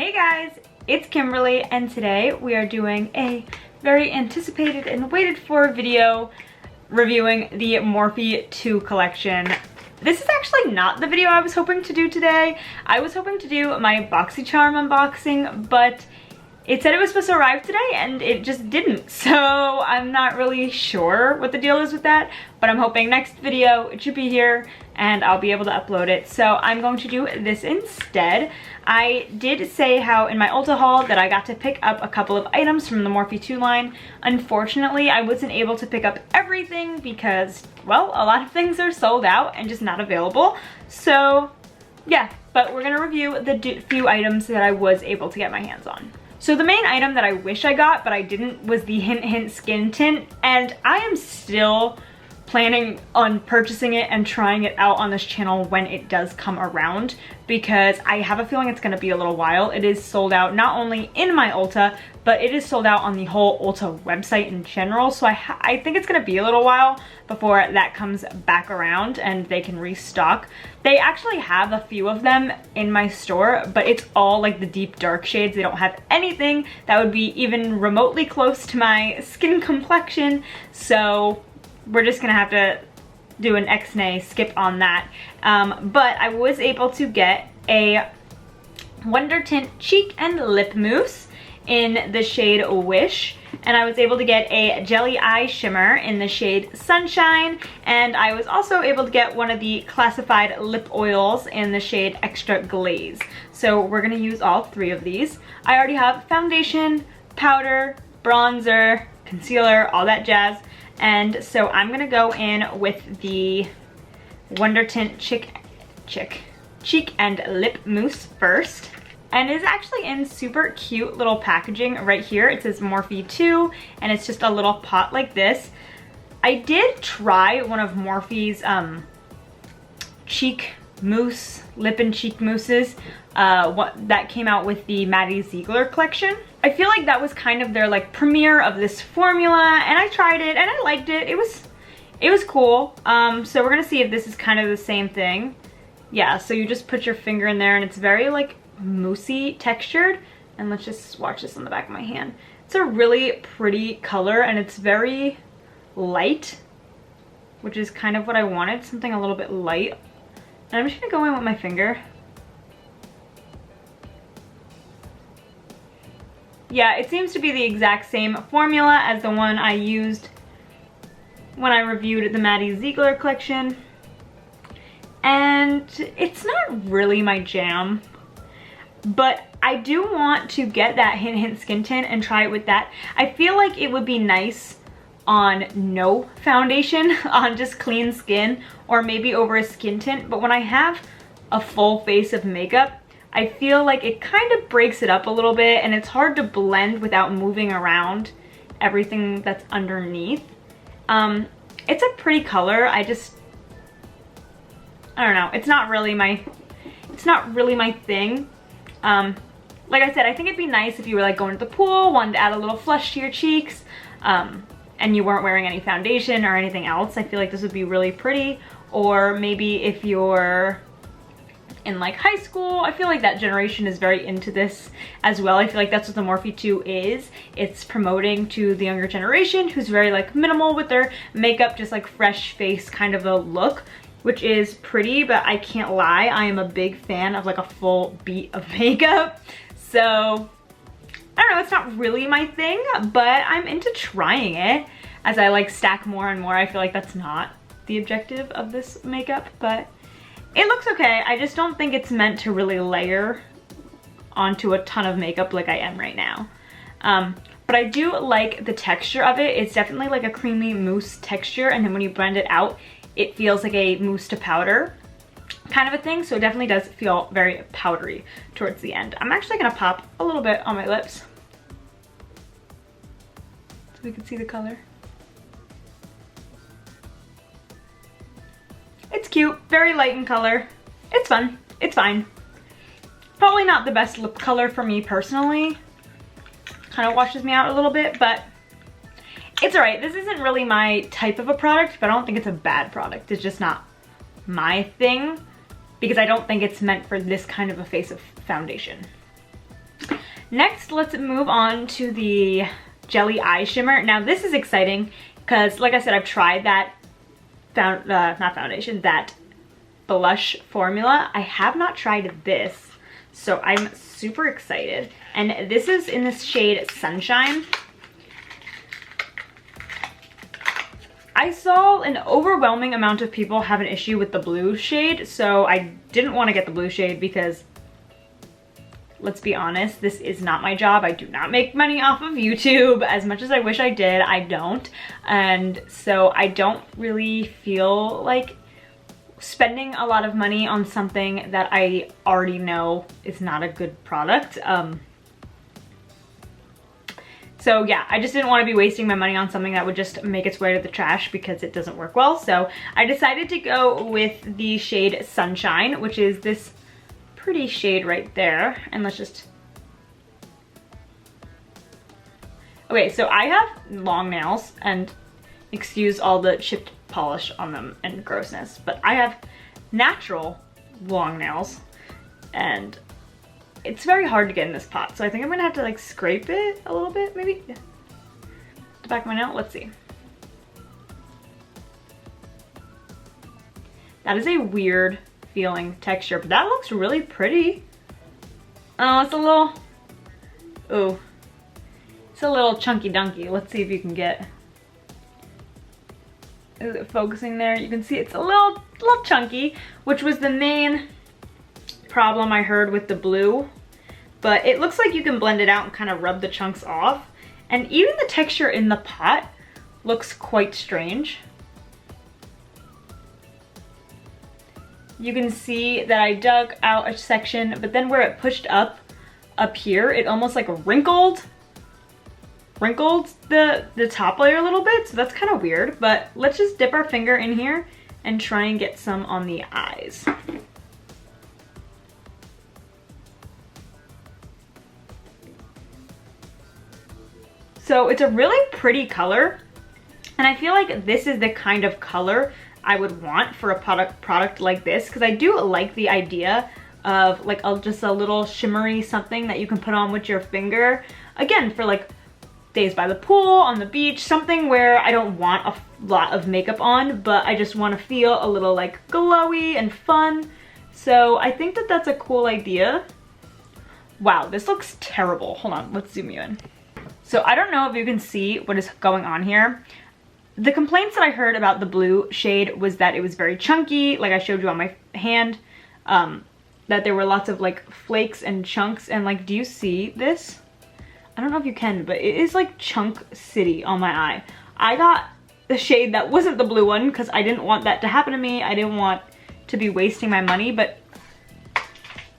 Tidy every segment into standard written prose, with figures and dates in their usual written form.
Hey guys, it's Kimberly and today we are doing a very anticipated and waited for video reviewing the Morphe 2 collection. This is actually not the video I was hoping to do today. I was hoping to do my BoxyCharm unboxing, but it said it was supposed to arrive today and it just didn't. So I'm not really sure what the deal is with that, but I'm hoping next video it should be here and I'll be able to upload it. So I'm going to do this instead. I did say how in my Ulta haul that I got to pick up a couple of items from the Morphe 2 line. Unfortunately, I wasn't able to pick up everything because, well, a lot of things are sold out and just not available. So yeah, but we're gonna review the few items that I was able to get my hands on. So the main item that I wish I got, but I didn't, was the Hint Hint Skin Tint, and I am still planning on purchasing it and trying it out on this channel when it does come around, because I have a feeling it's gonna be a little while. It is sold out not only in my Ulta, but it is sold out on the whole Ulta website in general, so I think it's gonna be a little while before that comes back around and they can restock. They actually have a few of them in my store, but it's all like the deep dark shades. They don't have anything that would be even remotely close to my skin complexion, so we're just gonna have to do an X-nay skip on that. But I was able to get a Wonder Tint Cheek and Lip Mousse in the shade Wish, and I was able to get a Jelly Eye Shimmer in the shade Sunshine, and I was also able to get one of the classified lip oils in the shade Extra Glaze. So we're gonna use all three of these. I already have foundation, powder, bronzer, concealer, all that jazz. And so I'm gonna go in with the Wonder Tint Cheek and Lip Mousse first. And it's actually in super cute little packaging right here. It says Morphe 2, and it's just a little pot like this. I did try one of Morphe's cheek mousse, lip and cheek mousses that came out with the Maddie Ziegler collection. I feel like that was kind of their like premiere of this formula, and I tried it and I liked it. It was cool. So we're gonna see if this is kind of the same thing. Yeah, so you just put your finger in there and it's very like moussey textured, and let's just swatch this on the back of my hand. It's a really pretty color and it's very light, which is kind of what I wanted, something a little bit light. And I'm just gonna go in with my finger. Yeah, it seems to be the exact same formula as the one I used when I reviewed the Maddie Ziegler collection. And it's not really my jam, but I do want to get that Hint Hint Skin Tint and try it with that. I feel like it would be nice on no foundation, on just clean skin, or maybe over a skin tint, but when I have a full face of makeup, I feel like it kind of breaks it up a little bit and it's hard to blend without moving around everything that's underneath. It's a pretty color. I don't know. It's not really my thing. Like I said, I think it'd be nice if you were like going to the pool, wanted to add a little flush to your cheeks, and you weren't wearing any foundation or anything else. I feel like this would be really pretty. Or maybe if you're in like high school, I feel like that generation is very into this as well. I feel like that's what the Morphe 2 is. It's promoting to the younger generation who's very like minimal with their makeup, just like fresh face kind of a look, which is pretty, but I can't lie, I am a big fan of like a full beat of makeup. So I don't know, it's not really my thing, but I'm into trying it as I like stack more and more. I feel like that's not the objective of this makeup, but it looks okay. I just don't think it's meant to really layer onto a ton of makeup like I am right now. But I do like the texture of it. It's definitely like a creamy mousse texture, and then when you blend it out, it feels like a mousse to powder kind of a thing, so it definitely does feel very powdery towards the end. I'm actually gonna pop a little bit on my lips so we can see the color. It's cute, very light in color. It's fun, it's fine. Probably not the best lip color for me personally. Kind of washes me out a little bit, but it's alright. This isn't really my type of a product, but I don't think it's a bad product. It's just not my thing because I don't think it's meant for this kind of a face of foundation. Next, let's move on to the Jelly Eye Shimmer. Now this is exciting because, like I said, I've tried that that blush formula. I have not tried this, so I'm super excited. And this is in the shade Sunshine. I saw an overwhelming amount of people have an issue with the blue shade, so I didn't want to get the blue shade because, let's be honest, this is not my job. I do not make money off of YouTube. As much as I wish I did, I don't. And so I don't really feel like spending a lot of money on something that I already know is not a good product. So yeah, I just didn't want to be wasting my money on something that would just make its way to the trash because it doesn't work well. So I decided to go with the shade Sunshine, which is this pretty shade right there. And let's just... Okay, so I have long nails, and excuse all the chipped polish on them and grossness, but I have natural long nails, and it's very hard to get in this pot, so I think I'm gonna have to like scrape it a little bit, maybe. Yeah. The back of my nail, let's see. That is a weird feeling texture, but that looks really pretty. Oh, it's a little, ooh, it's a little chunky dunky. Let's see if you can get, is it focusing there? You can see it's a little chunky, which was the main problem I heard with the blue, but it looks like you can blend it out and kind of rub the chunks off. And even the texture in the pot looks quite strange. You can see that I dug out a section, but then where it pushed up here, it almost like wrinkled the top layer a little bit, so that's kind of weird. But let's just dip our finger in here and try and get some on the eyes. So it's a really pretty color, and I feel like this is the kind of color I would want for a product like this, because I do like the idea of like just a little shimmery something that you can put on with your finger. Again, for like days by the pool, on the beach, something where I don't want a lot of makeup on, but I just want to feel a little like glowy and fun. So I think that that's a cool idea. Wow, this looks terrible. Hold on, let's zoom you in. So I don't know if you can see what is going on here. The complaints that I heard about the blue shade was that it was very chunky, like I showed you on my hand, that there were lots of like flakes and chunks, and like, do you see this? I don't know if you can, but it is like chunk city on my eye. I got the shade that wasn't the blue one because I didn't want that to happen to me. I didn't want to be wasting my money, but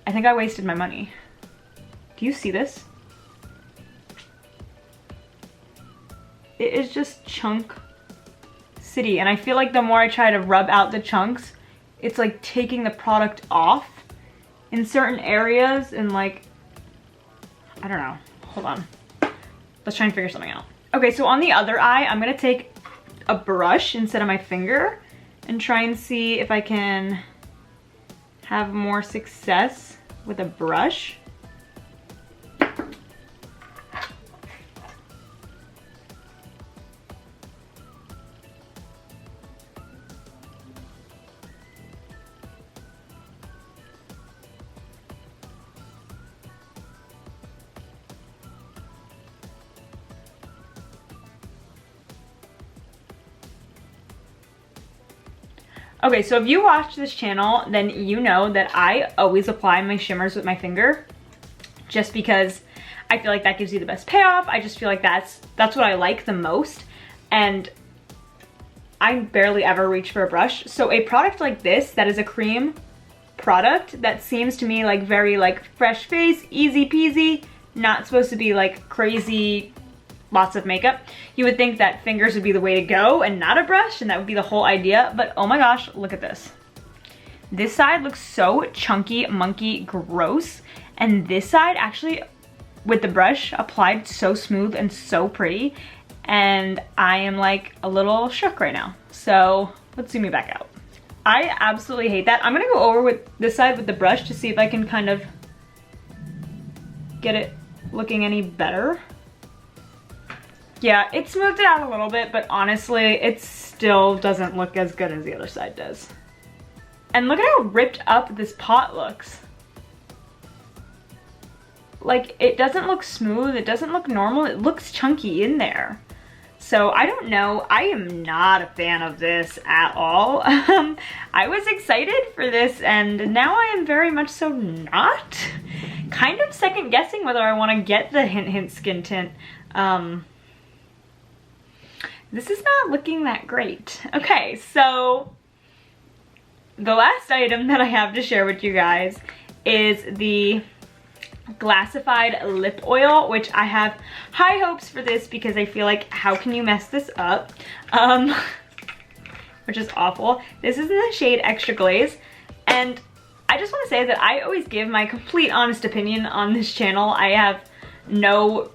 I think I wasted my money. Do you see this? It is just chunk city, and I feel like the more I try to rub out the chunks, it's like taking the product off in certain areas, and like, I don't know. Hold on. Let's try and figure something out. Okay, so on the other eye, I'm gonna take a brush instead of my finger and try and see if I can have more success with a brush. Okay, so if you watch this channel, then you know that I always apply my shimmers with my finger, just because I feel like that gives you the best payoff. I just feel like that's what I like the most, and I barely ever reach for a brush. So a product like this, that is a cream product, that seems to me like very like fresh face, easy peasy, not supposed to be like crazy lots of makeup. You would think that fingers would be the way to go and not a brush, and that would be the whole idea, but oh my gosh, look at this. This side looks so chunky, monkey, gross, and this side actually, with the brush, applied so smooth and so pretty, and I am like a little shook right now. So let's zoom me back out. I absolutely hate that. I'm gonna go over with this side with the brush to see if I can kind of get it looking any better. Yeah, it smoothed it out a little bit, but honestly, it still doesn't look as good as the other side does. And look at how ripped up this pot looks. Like, it doesn't look smooth, it doesn't look normal, it looks chunky in there. So I don't know, I am not a fan of this at all. I was excited for this and now I am very much so not. Kind of second guessing whether I want to get the Hint Hint Skin Tint. This is not looking that great. Okay, so the last item that I have to share with you guys is the Glassified Lip Oil, which I have high hopes for this because I feel like, how can you mess this up? Which is awful. This is in the shade Extra Glaze, and I just want to say that I always give my complete honest opinion on this channel. I have no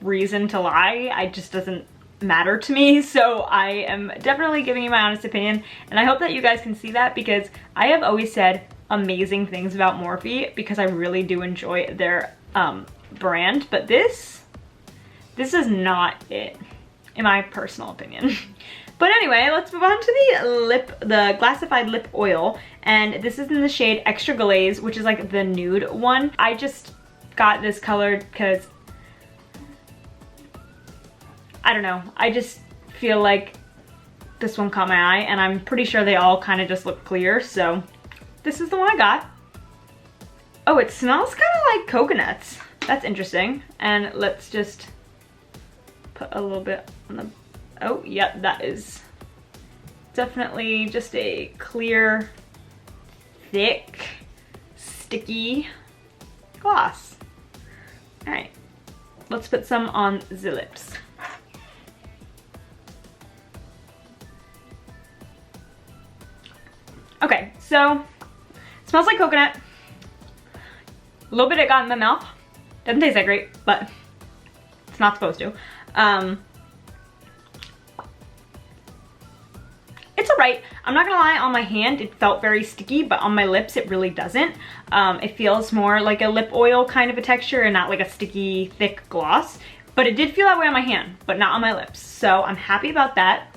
reason to lie. It just doesn't matter to me, so I am definitely giving you my honest opinion, and I hope that you guys can see that because I have always said amazing things about Morphe because I really do enjoy their brand, but this is not it, in my personal opinion. But anyway, let's move on to the Glassified Lip Oil, and this is in the shade Extra Glaze, which is like the nude one. I just got this color because, I don't know, I just feel like this one caught my eye, and I'm pretty sure they all kind of just look clear, so this is the one I got. Oh, it smells kind of like coconuts. That's interesting. And let's just put a little bit on the, oh, yep, that is definitely just a clear, thick, sticky gloss. All right, let's put some on the lips. Okay, so smells like coconut. A little bit it got in my mouth. Doesn't taste that great, but it's not supposed to. It's alright. I'm not gonna lie, on my hand it felt very sticky, but on my lips it really doesn't. It feels more like a lip oil kind of a texture and not like a sticky, thick gloss. But it did feel that way on my hand, but not on my lips. So I'm happy about that.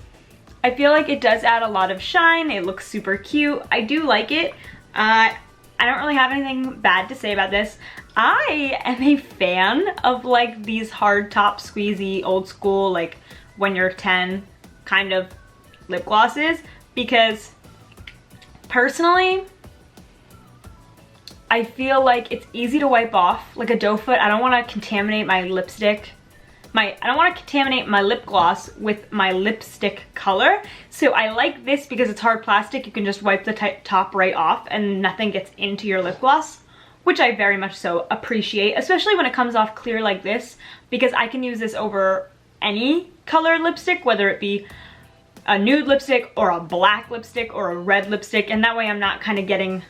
I feel like it does add a lot of shine. It looks super cute. I do like it. I don't really have anything bad to say about this. I am a fan of like these hard top squeezy old school, like when you're 10 kind of lip glosses, because personally I feel like it's easy to wipe off like a doe foot. I don't want to contaminate my lipstick. I don't want to contaminate my lip gloss with my lipstick color. So I like this because it's hard plastic. You can just wipe the top right off and nothing gets into your lip gloss, which I very much so appreciate, especially when it comes off clear like this, because I can use this over any color lipstick, whether it be a nude lipstick or a black lipstick or a red lipstick, and that way I'm not kind of getting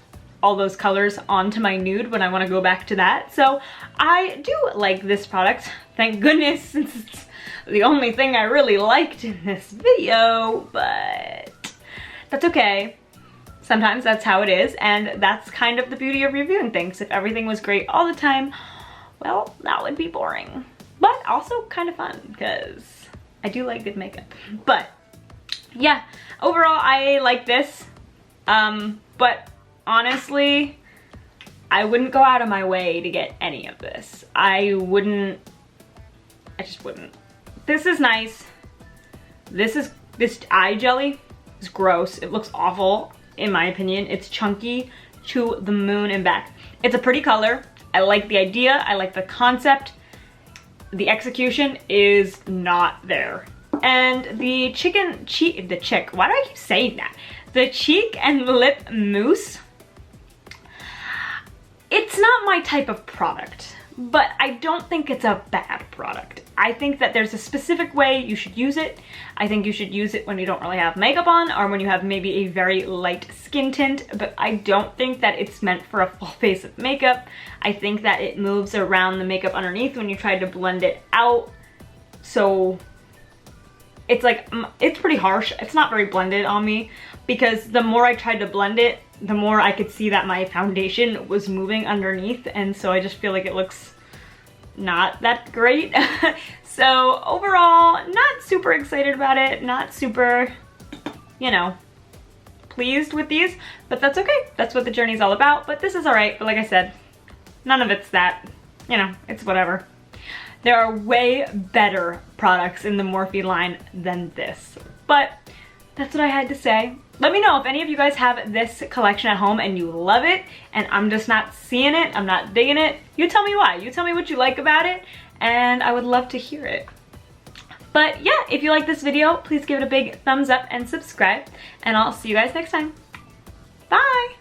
all those colors onto my nude when I want to go back to that. So I do like this product, thank goodness, since it's the only thing I really liked in this video, but that's okay. Sometimes that's how it is, and that's kind of the beauty of reviewing things. If everything was great all the time, well, that would be boring, but also kind of fun because I do like good makeup. But yeah, overall I like this, but honestly, I wouldn't go out of my way to get any of this. I just wouldn't. This is nice. This eye jelly is gross. It looks awful, in my opinion. It's chunky to the moon and back. It's a pretty color. I like the idea. I like the concept. The execution is not there. And the why do I keep saying that? The cheek and lip mousse, it's not my type of product, but I don't think it's a bad product. I think that there's a specific way you should use it. I think you should use it when you don't really have makeup on or when you have maybe a very light skin tint, but I don't think that it's meant for a full face of makeup. I think that it moves around the makeup underneath when you try to blend it out. So it's like, it's pretty harsh. It's not very blended on me because the more I tried to blend it, the more I could see that my foundation was moving underneath, and so I just feel like it looks not that great. So overall, not super excited about it, not super, you know, pleased with these, but that's okay. That's what the journey's all about, but this is all right. But like I said, none of it's that, you know, it's whatever. There are way better products in the Morphe line than this, but that's what I had to say. Let me know if any of you guys have this collection at home and you love it and I'm just not seeing it, I'm not digging it. You tell me why. You tell me what you like about it and I would love to hear it. But yeah, if you like this video, please give it a big thumbs up and subscribe and I'll see you guys next time. Bye!